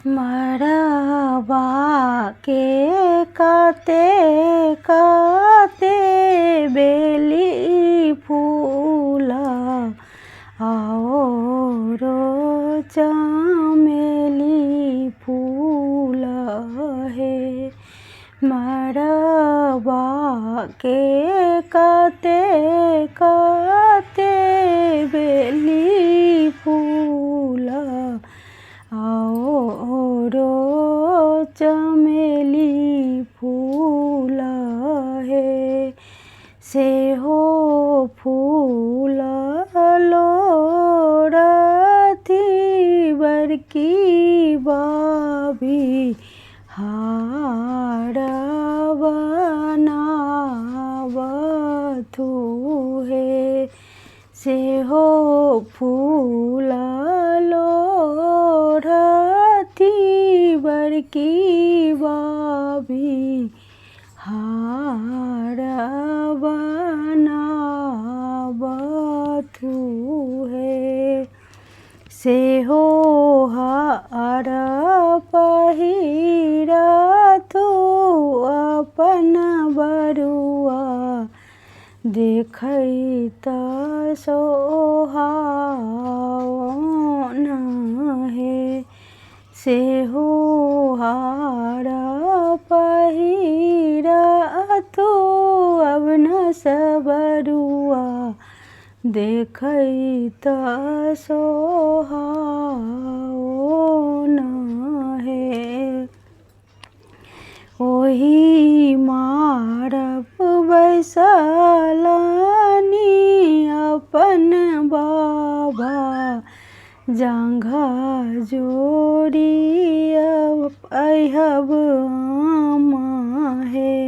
मड़बा के काते काते बेली फूल और चमेली फूल है। मड़बा के काते काते बेली फूल और चमेली फूल है। से हो फूल लोड़ती बड़की बाबी हार बनावथु है। से हो फूल लोड़ती बड़की बाबी हार बनावथु है। से हो हार पहिरथु अपन बरुआ देखैत सोहावन है। से हो हार पहिरथु अपन बरुआ देखैत सोहावन है। ओही मड़ब बैसलनी अपन बाबा जांघा जोड़ी अहब आम है।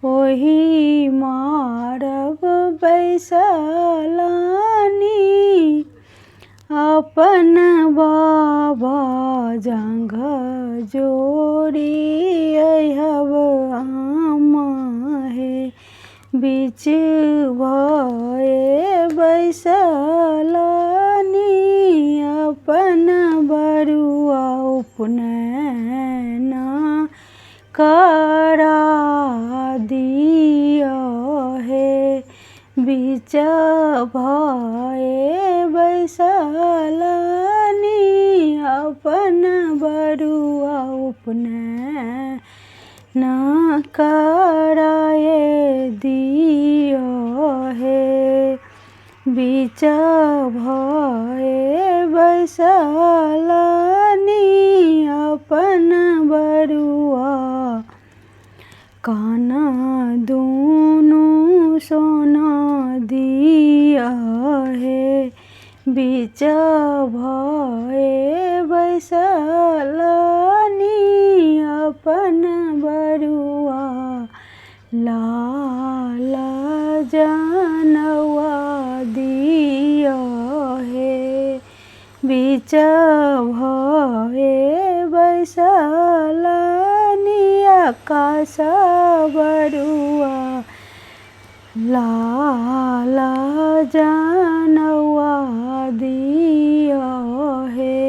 ओही मड़ब बैसलनी अपन बाबा जांघा जोड़ी अहब आम है। बीच भए बैसलनी अपन बरुआ उपनयन करा दिया है। बीच भए बैसलनी अपन बरुआ उपनयन कराए दिया है। बीच भए बैसलनी अपन बरुआ कान दूनु सोना दिया है। बीच भए बैसलनी अपन बरुआ लाल जनवा दिया है। बीच भए बैसलनी आकाश बरुआ लाल जनवा दिया है।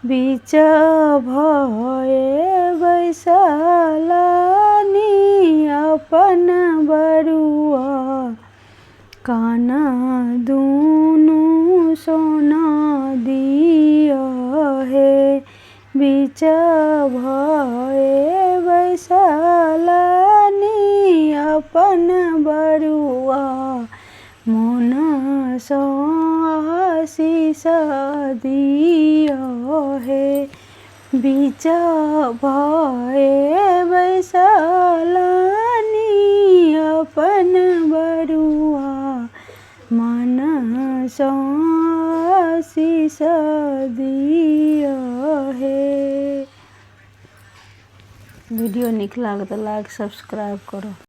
बीच भए बैसलनी अपन बरुआ कान दूनु सोना दिया है। बीच भए बैसलनी अपन बरुआ मन सो आशीष दिया है। बीच भए बैसलनी अपन बरुआ मन सो आशीष दिया है। वीडियो निक लगे तो लाइक सब्सक्राइब करो।